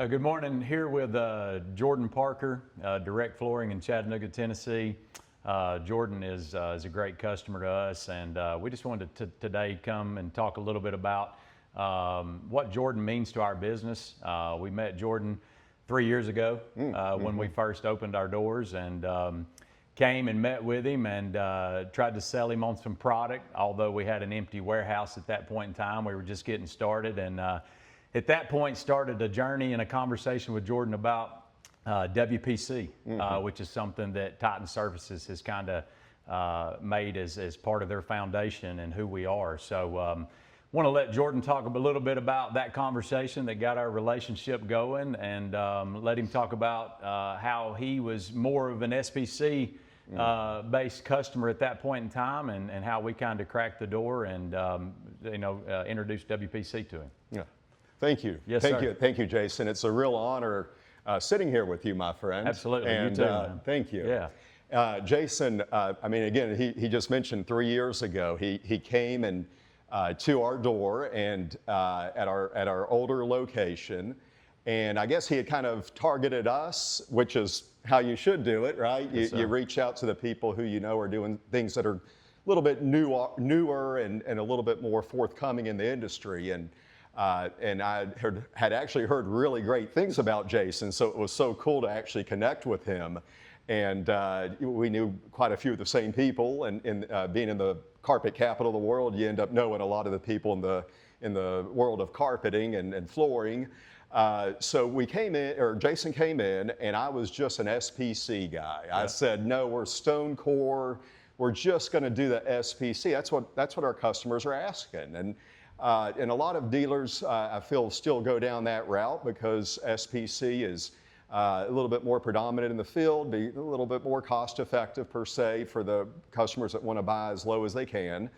Good morning. Here with Jordan Parker, Direct Flooring in Chattanooga, Tennessee. Jordan is a great customer to us, and we just wanted to today come and talk a little bit about what Jordan means to our business. We met Jordan 3 years ago when we first opened our doors, and came and met with him and tried to sell him on some product. Although we had an empty warehouse at that point in time, we were just getting started, and at that point started a journey and a conversation with Jordan about WPC, which is something that Titan Surfaces has kind of made as part of their foundation and who we are. So want to let Jordan talk a little bit about that conversation that got our relationship going, and let him talk about how he was more of an SPC based customer at that point in time, and how we kind of cracked the door and introduced WPC to him. Yeah. Thank you. Yes, thank sir. you. Thank you, Jason. It's a real honor sitting here with you, my friend. Absolutely. And You too, man. thank you. Yeah. Jason, I mean, again, he just mentioned 3 years ago, he came and to our door and at our older location, and I guess he had kind of targeted us, which is how you should do it, right? Yes, you reach out to the people who you know are doing things that are a little bit newer and a little bit more forthcoming in the industry. And I had actually heard really great things about Jason, so it was so cool to actually connect with him. And we knew quite a few of the same people, and being in the carpet capital of the world, you end up knowing a lot of the people in the world of carpeting and flooring. So we came in, or Jason came in, and I was just an SPC guy. Yeah. I said, no, we're stone core. We're just going to do the SPC. That's what our customers are asking. And a lot of dealers, I feel, still go down that route because SPC is a little bit more predominant in the field, be a little bit more cost effective per se for the customers that want to buy as low as they can.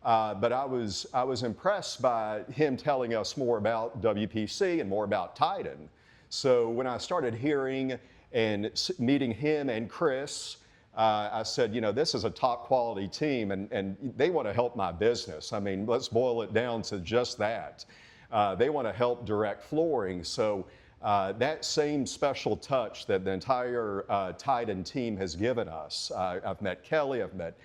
But I was impressed by him telling us more about WPC and more about Titan. So when I started hearing and meeting him and Chris, I said, this is a top quality team, and they want to help my business. I mean, let's boil it down to just that. They want to help Direct Flooring. So that same special touch that the entire Titan team has given us. I've met Kelly, I've met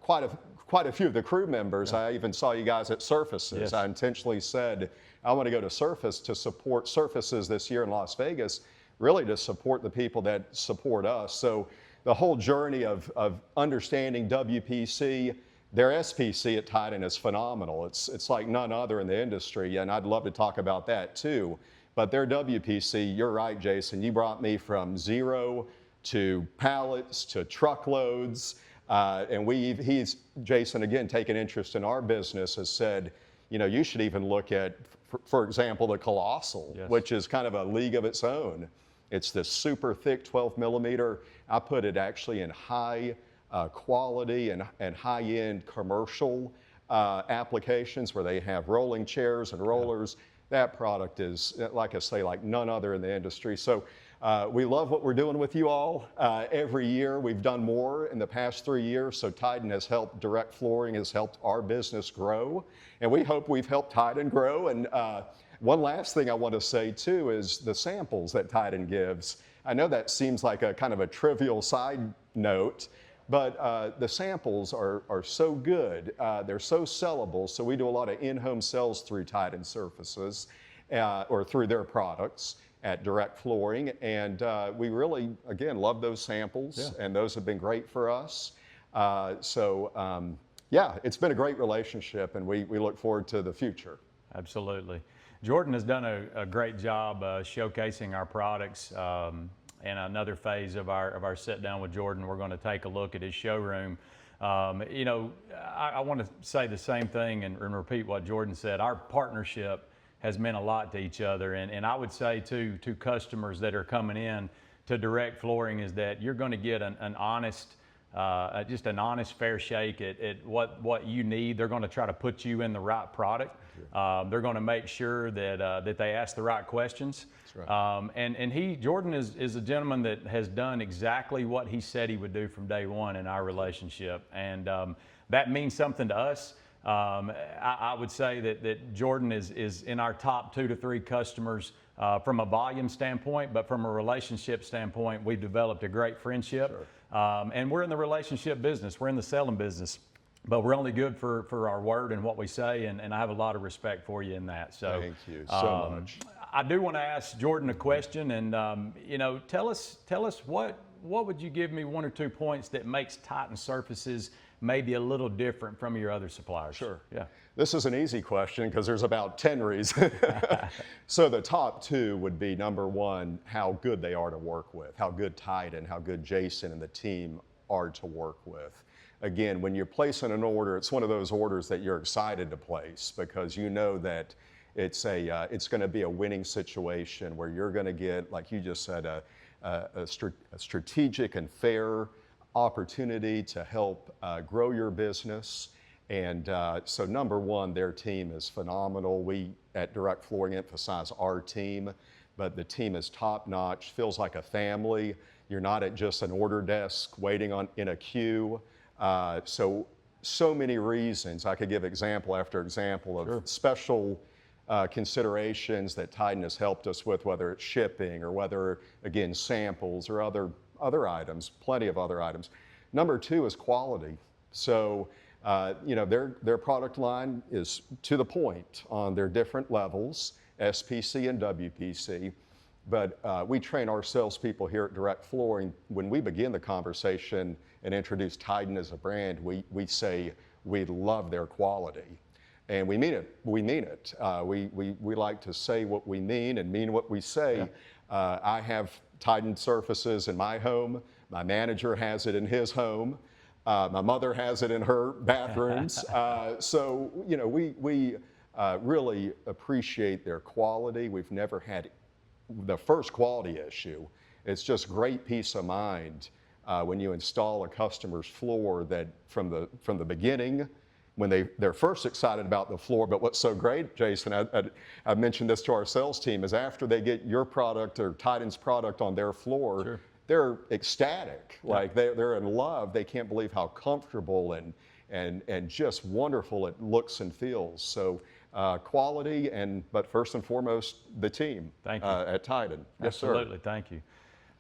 quite a few of the crew members. Yeah. I even saw you guys at Surfaces. Yes. I intentionally said, I want to go to Surface to support Surfaces this year in Las Vegas, really to support the people that support us. So the whole journey of understanding WPC, their SPC at Titan is phenomenal. It's like none other in the industry, and I'd love to talk about that too. But their WPC, you're right, Jason, you brought me from zero to pallets to truckloads, and he's, Jason, again, taken interest in our business, has said, you should even look at, for example, the Colossal, yes, which is kind of a league of its own. It's this super thick 12 millimeter. I put it actually in high quality and high-end commercial applications where they have rolling chairs and rollers. That product is, like I say, like none other in the industry. So we love what we're doing with you all. Every year we've done more in the past 3 years. So Titan has helped, Direct Flooring has helped our business grow. And we hope we've helped Titan grow. And one last thing I want to say too is the samples that Titan gives. I know that seems like a kind of a trivial side note, but the samples are so good. They're so sellable. So we do a lot of in-home sales through Titan Surfaces or through their products at Direct Flooring. And we really, again, love those samples. Yeah. And those have been great for us. Yeah, it's been a great relationship, and we look forward to the future. Absolutely. Jordan has done a great job showcasing our products. And another phase of our sit down with Jordan, we're going to take a look at his showroom. I want to say the same thing and repeat what Jordan said. Our partnership has meant a lot to each other. And I would say to customers that are coming in to Direct Flooring is that you're going to get an honest, just an honest, fair shake at what you need. They're going to try to put you in the right product. They're going to make sure that they ask the right questions. That's right. And Jordan is a gentleman that has done exactly what he said he would do from day one in our relationship, and that means something to us. I would say that Jordan is in our top 2 to 3 customers from a volume standpoint, but from a relationship standpoint, we've developed a great friendship. Sure. And we're in the relationship business. We're in the selling business. But we're only good for our word and what we say, and I have a lot of respect for you in that. So thank you so much. I do want to ask Jordan a question, and you know, tell us what would you give me 1 or 2 points that makes Titan Surfaces maybe a little different from your other suppliers? Sure. Yeah. This is an easy question because there's about 10 reasons. So the top 2 would be, number 1, how good they are to work with, how good Titan, how good Jason and the team are to work with. Again, when you're placing an order, it's one of those orders that you're excited to place because you know that it's going to be a winning situation where you're going to get, like you just said, a strategic and fair opportunity to help grow your business. And so number 1, their team is phenomenal. We at Direct Flooring emphasize our team, but the team is top notch, feels like a family. You're not at just an order desk waiting in a queue. So many reasons. I could give example after example of Sure. special considerations that Titan has helped us with, whether it's shipping or whether, again, samples or other items, plenty of other items. Number 2 is quality. So, you know, their product line is to the point on their different levels, SPC and WPC. But we train our salespeople here at Direct Flooring. When we begin the conversation and introduce Titan as a brand, we say we love their quality. And we mean it. We mean it. We like to say what we mean and mean what we say. Yeah. I have Titan surfaces in my home. My manager has it in his home. My mother has it in her bathrooms. So, you know, we really appreciate their quality. We've never had the first quality issue. It's just great peace of mind when you install a customer's floor that from the beginning, when they're first excited about the floor. But what's so great, Jason, I mentioned this to our sales team, is after they get your product or Titan's product on their floor, sure. They're ecstatic. Yeah. Like they're in love. They can't believe how comfortable and just wonderful it looks and feels. So quality, but first and foremost, the team. Thank you. At Titan. Yes, sir. Absolutely, thank you.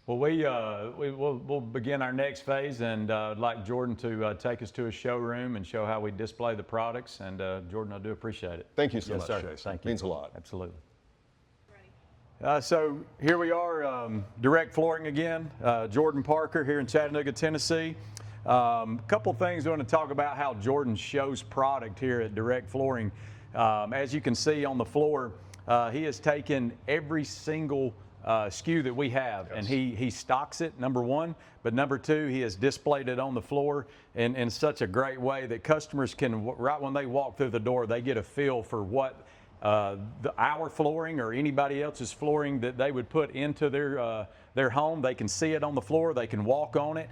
Well, we'll begin our next phase, and I'd like Jordan to take us to a showroom and show how we display the products. And Jordan, I do appreciate it. Thank you so much, Jason. Thank you. Means a lot. Absolutely. So here we are, Direct Flooring again. Jordan Parker here in Chattanooga, Tennessee. Couple things I want to talk about how Jordan shows product here at Direct Flooring. As you can see on the floor, he has taken every single SKU that we have, yes. And he stocks it, number 1, but number 2, he has displayed it on the floor in such a great way that customers can, right when they walk through the door, they get a feel for what our flooring or anybody else's flooring that they would put into their home. They can see it on the floor, they can walk on it.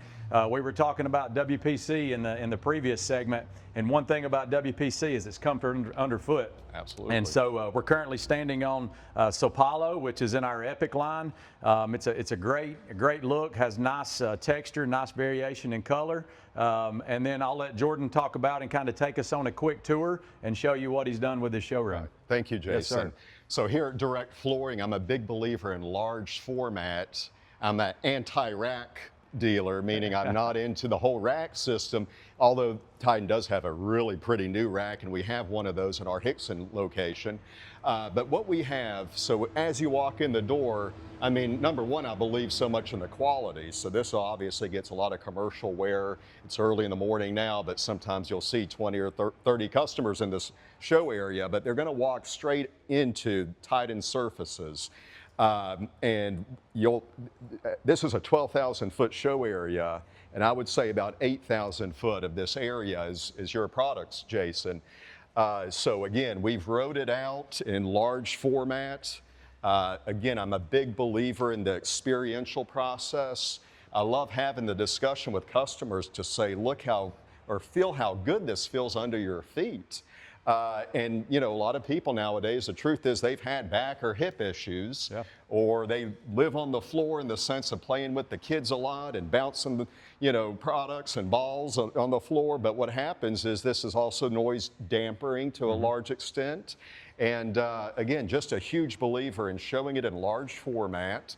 We were talking about WPC in the previous segment, and one thing about WPC is it's comfort underfoot. Absolutely. And so we're currently standing on Sopalo, which is in our Epic line. It's a great look, has nice texture, nice variation in color. And then I'll let Jordan talk about and kind of take us on a quick tour and show you what he's done with his showroom. Right. Thank you, Jason. Yes, sir. So here at Direct Flooring, I'm a big believer in large format. I'm an anti-rack dealer, meaning I'm not into the whole rack system, although Titan does have a really pretty new rack, and we have one of those in our Hickson location. But what we have, so as you walk in the door, I mean, number 1, I believe so much in the quality. So this obviously gets a lot of commercial wear. It's early in the morning now, but sometimes you'll see 20 or 30 customers in this show area, but they're gonna walk straight into Titan surfaces. And this is a 12,000 foot show area, and I would say about 8,000 foot of this area is your products, Jason. So again, we've wrote it out in large format. Again, I'm a big believer in the experiential process. I love having the discussion with customers to say, look how, or feel how good this feels under your feet. And you know, a lot of people nowadays, the truth is they've had back or hip issues, Yeah. or they live on the floor in the sense of playing with the kids a lot and bouncing, you know, products and balls on the floor. But what happens is this is also noise dampering to a large extent. And again, just a huge believer in showing it in large format.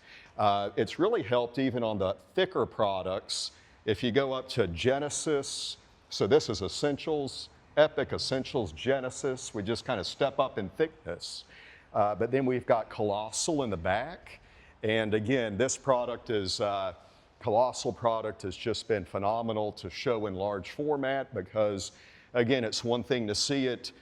It's really helped even on the thicker products. If you go up to Genesis, so this is Essentials, Epic Essentials Genesis, we just kind of step up in thickness. But then we've got Colossal in the back. And again, this product is, Colossal product has just been phenomenal to show in large format because, again, it's one thing to see it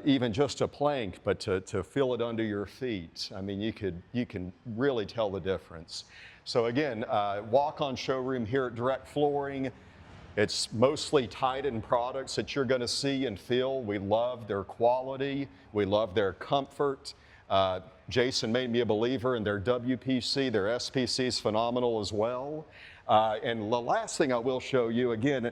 even just a plank, but to feel it under your feet, I mean, you can really tell the difference. So again, walk-on showroom here at Direct Flooring. It's mostly tied-in products that you're going to see and feel. We love their quality. We love their comfort. Jason made me a believer in their WPC. Their SPC is phenomenal as well. And the last thing I will show you, again,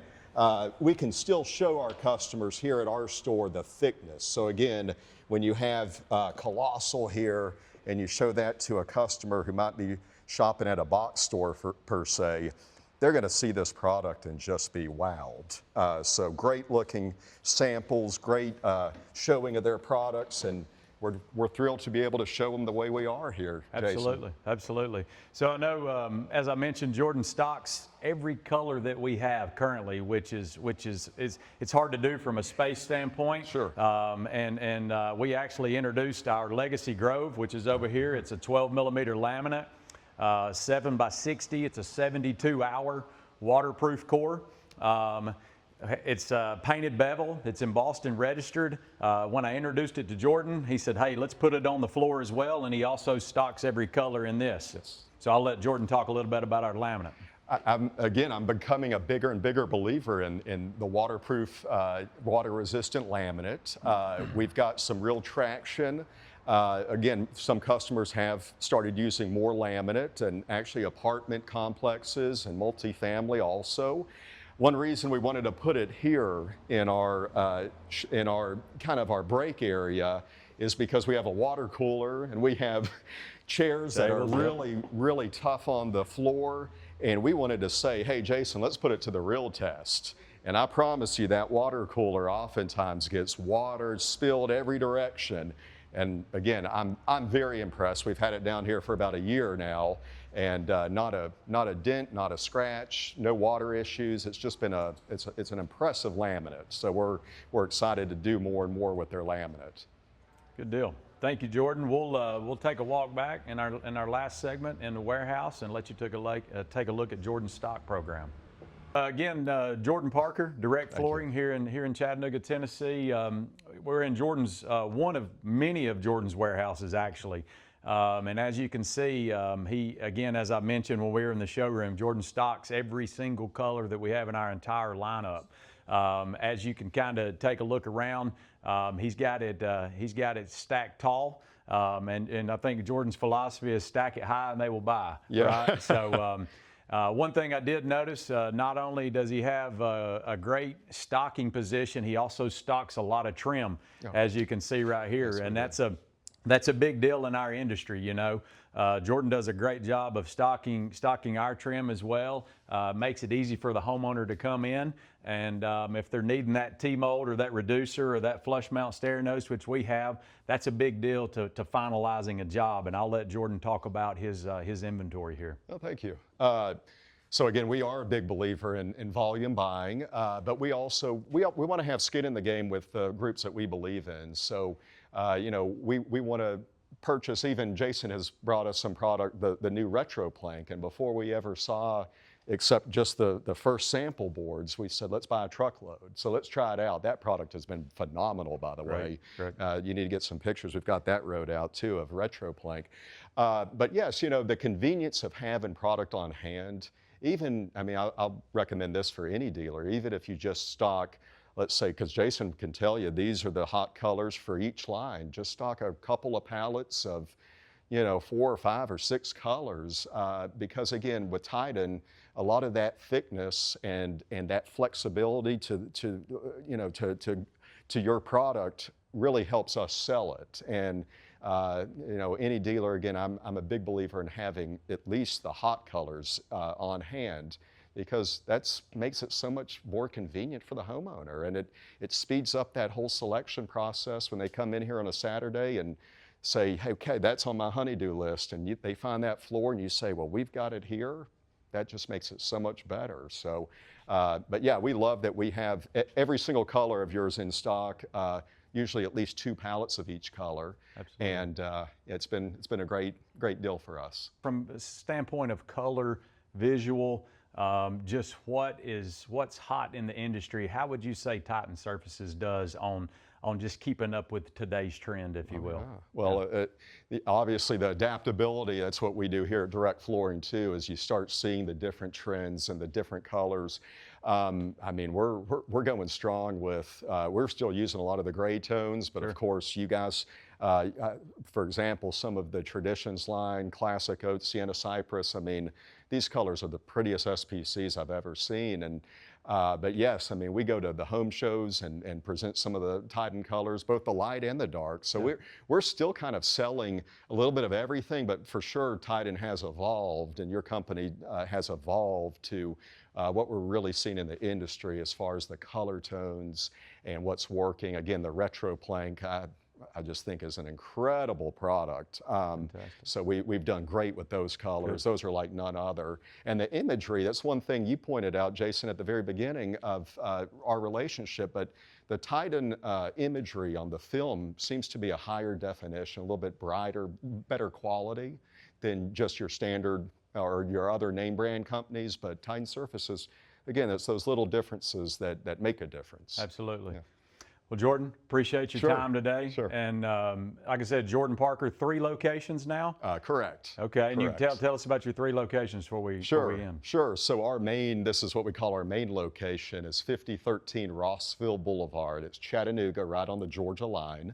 we can still show our customers here at our store the thickness. So again, when you have Colossal here and you show that to a customer who might be shopping at a box store per se, they're going to see this product and just be wowed. So great looking samples, great showing of their products, and we're thrilled to be able to show them the way we are here, Jason. Absolutely, absolutely. So I know, as I mentioned, Jordan stocks every color that we have currently, which is it's hard to do from a space standpoint. Sure. We actually introduced our Legacy Grove, which is over here. It's a 12 millimeter laminate. 7 by 60, it's a 72-hour waterproof core. It's painted bevel, it's embossed and registered. When I introduced it to Jordan, he said, hey, let's put it on the floor as well, and he also stocks every color in this. Yes. So I'll let Jordan talk a little bit about our laminate. I'm becoming a bigger and bigger believer in the waterproof, water-resistant laminate. We've got some real traction. Again, some customers have started using more laminate, and actually apartment complexes and multifamily also. One reason we wanted to put it here in our kind of our break area is because we have a water cooler and we have chairs that are really tough on the floor, and we wanted to say, hey, Jason, let's put it to the real test. And I promise you that water cooler oftentimes gets water spilled every direction. And again, I'm very impressed. We've had it down here for about a year now, and not a dent, not a scratch, no water issues. It's just been it's an impressive laminate. So we're excited to do more and more with their laminate. Good deal. Thank you, Jordan. We'll take a walk back in our last segment in the warehouse and let you take a look at Jordan's stock program. Again, Jordan Parker, Direct Flooring here in Chattanooga, Tennessee. We're in Jordan's, one of many of Jordan's warehouses actually. And as you can see, he, again, as I mentioned when we were in the showroom, Jordan stocks every single color that we have in our entire lineup. As you can kind of take a look around, he's got it stacked tall. And I think Jordan's philosophy is stack it high and they will buy. Yeah. Right? So one thing I did notice, not only does he have a great stocking position, he also stocks a lot of trim, as you can see right here. Yes, and that's a big deal in our industry, you know. Jordan does a great job of stocking our trim as well. Makes it easy for the homeowner to come in, and if they're needing that T-mold or that reducer or that flush mount stair nose, which we have, that's a big deal to finalizing a job. And I'll let Jordan talk about his inventory here. Oh, thank you. So again, we are a big believer in volume buying, but we also we want to have skin in the game with the groups that we believe in. So you know, we want to purchase. Even Jason has brought us some product, the new retro plank, and before we ever saw except just the first sample boards, we said, let's buy a truckload. So let's try it out. That product has been phenomenal, by the way. You need to get some pictures. We've got that road out too of retro plank. But yes, you know, the convenience of having product on hand, even, I mean, I'll recommend this for any dealer, even if you just stock, let's say, because Jason can tell you, these are the hot colors for each line. Just stock a couple of palettes of, you know, 4 or 5 or 6 colors, because again, with Titan, a lot of that thickness and that flexibility to to your product really helps us sell it. And you know, any dealer, again, I'm a big believer in having at least the hot colors on hand, because that makes it so much more convenient for the homeowner, and it speeds up that whole selection process when they come in here on a Saturday and say, hey, okay, that's on my honey-do list, and they find that floor and you say, well, we've got it here. That just makes it so much better. So, but yeah, we love that we have every single color of yours in stock, usually at least 2 pallets of each color. Absolutely. And it's been a great deal for us. From a standpoint of color, visual, just what's hot in the industry, how would you say Titan Surfaces does on just keeping up with today's trend, if you will? Yeah. Well, obviously the adaptability, that's what we do here at Direct Flooring too, as you start seeing the different trends and the different colors. I mean, we're going strong with, we're still using a lot of the gray tones, but Sure. Of course you guys, for example, some of the Traditions line, Classic Oat, Sienna Cypress, I mean, these colors are the prettiest SPCs I've ever seen. And but yes, I mean, we go to the home shows and present some of the Titan colors, both the light and the dark. So Yeah. we're still kind of selling a little bit of everything, but for sure Titan has evolved, and your company has evolved to what we're really seeing in the industry as far as the color tones and what's working. Again, the retro plank, I just think is an incredible product. So we've done great with those colors. Good. Those are like none other. And the imagery, that's one thing you pointed out, Jason, at the very beginning of our relationship, but the Titan imagery on the film seems to be a higher definition, a little bit brighter, better quality than just your standard or your other name brand companies. But Titan Surfaces, again, it's those little differences that make a difference. Absolutely. Yeah. Well, Jordan, appreciate your Sure. time today. Sure. And like I said, Jordan Parker, 3 locations now? Correct. Okay, and Correct. you tell us about your 3 locations before we end. Sure. So our main, this is what we call our main location, is 5013 Rossville Boulevard. It's Chattanooga, right on the Georgia line.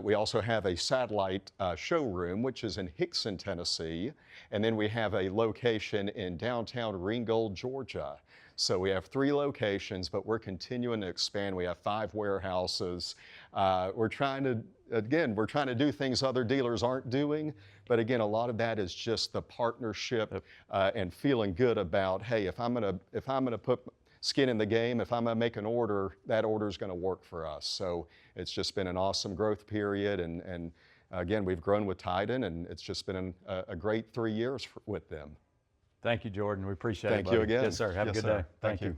We also have a satellite showroom, which is in Hickson, Tennessee. And then we have a location in downtown Ringgold, Georgia. So we have 3 locations, but we're continuing to expand. We have 5 warehouses. We're trying to do things other dealers aren't doing. But again, a lot of that is just the partnership and feeling good about, hey, if I'm gonna put skin in the game, if I'm gonna make an order, that order is gonna work for us. So it's just been an awesome growth period, and again, we've grown with Titan, and it's just been a great 3 years with them. Thank you, Jordan. We appreciate it. Thank you buddy. again. Yes, sir. Have a Yes, good sir. day. Thank you.